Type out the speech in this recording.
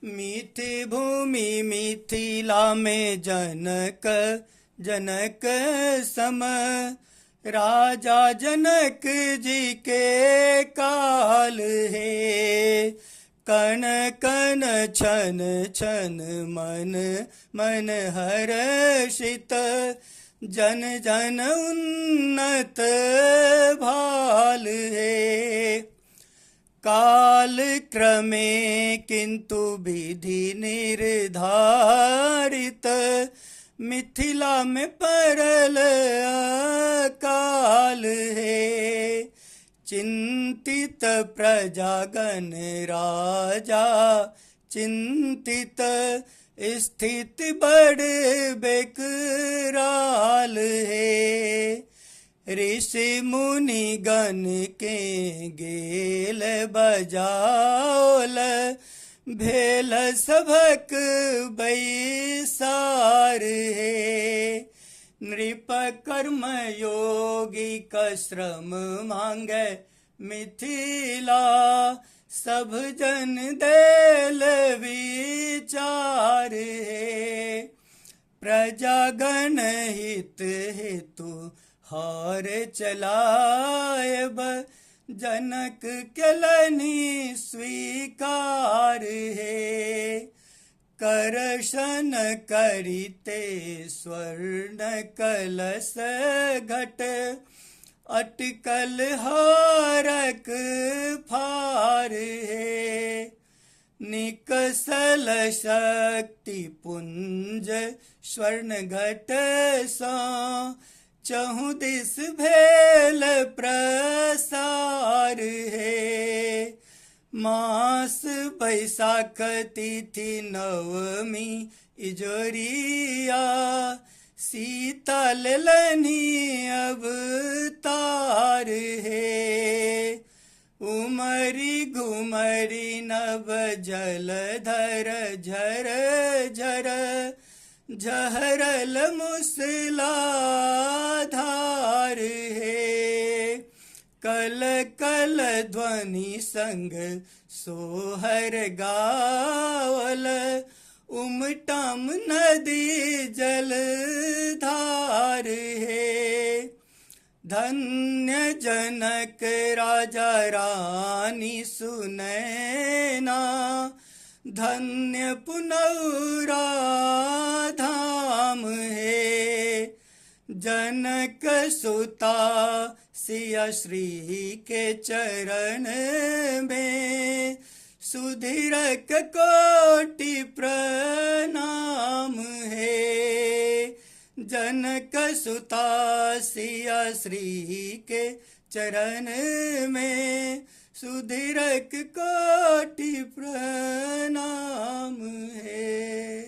मीठी भूमि मिथिला में जनक जनक सम, राजा जनक जी के काल है। कण कण छन छन मन मन हर्षित, जन जन उन्नत भाल है। काल क्रमे किंतु विधि निर्धारित, मिथिला में परल अकाल है। चिंतित प्रजागण राजा चिंतित, स्थिति बड़ बेकराल है। ऋषि मुनि गण के गेल बजाओल, भेल सभक बैसार है। नृप कर्म योगी का श्रम मांगे मिथिला, सब जन देल विचार है। प्रजागण हित हेतु हार चलायब, जनक केलनि स्वीकार है। करशन करिते स्वर्ण कलश घट, अटकल हारक फार है। निकसल शक्ति पुंज स्वर्ण घट सा, चहु दिस भेल प्रसार है। मास बैसाख तिथि नवमी इजोरिया, सीता लेलनि अवतार है। उमरी घुमरी नभ जलधर झर झर, झहरल मुसलाधार है। कल कल ध्वनि संग सोहर गावल, उमटम नदी जलधार है। धन्य जनक राजा रानी सुनैना, धन्य पुनौरा धाम है। जनक सुता सिया श्री के चरण में, सुधीरक कोटि प्रणाम है। जनक सुता सिया श्री के चरण में, सुधीरक कोटि प्रणाम है।